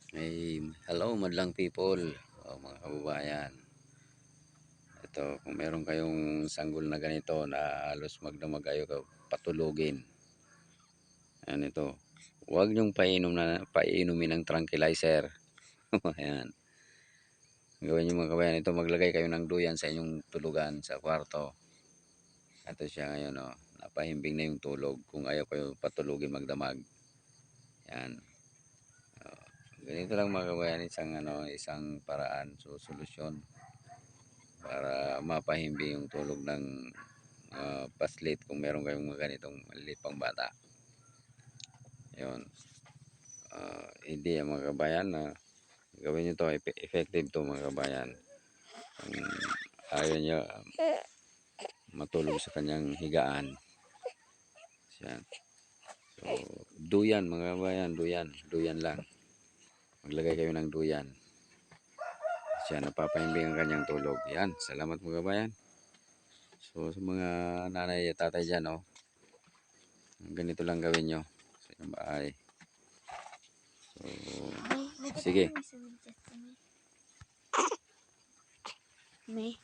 Hello madlang people, mga kababayan. Ito, kung meron kayong sanggol na ganito na halos magdamag kayo patulugin. Ayan ito. Huwag niyong painumin ng tranquilizer. Ayan. Gawin niyo mga kababayan, ito maglagay kayo ng duyan sa inyong tulugan sa kwarto. Ito siya ngayon, oh. Napahimbing na yung tulog kung ayaw kayo patulugin magdamag. Yan. Ganito lang mga kababayan, isang paraan, solusyon para mapahimbing yung tulog ng paslit kung meron kayong mga ganitong maliit pang bata. Yun. Hindi mga kabayan na gawin nyo to, effective to mga kabayan. Kung ayaw nyo matulog sa kanyang higaan. Yan. So, duyan mga kabayan, duyan lang. Maglagay kayo ng duyan. Siya napapahimbing ang kanyang tulog. Yan, salamat mga kabayan. So sa mga nanay at tatay dyan, ganito lang gawin nyo sa inyong bahay. So, sige. May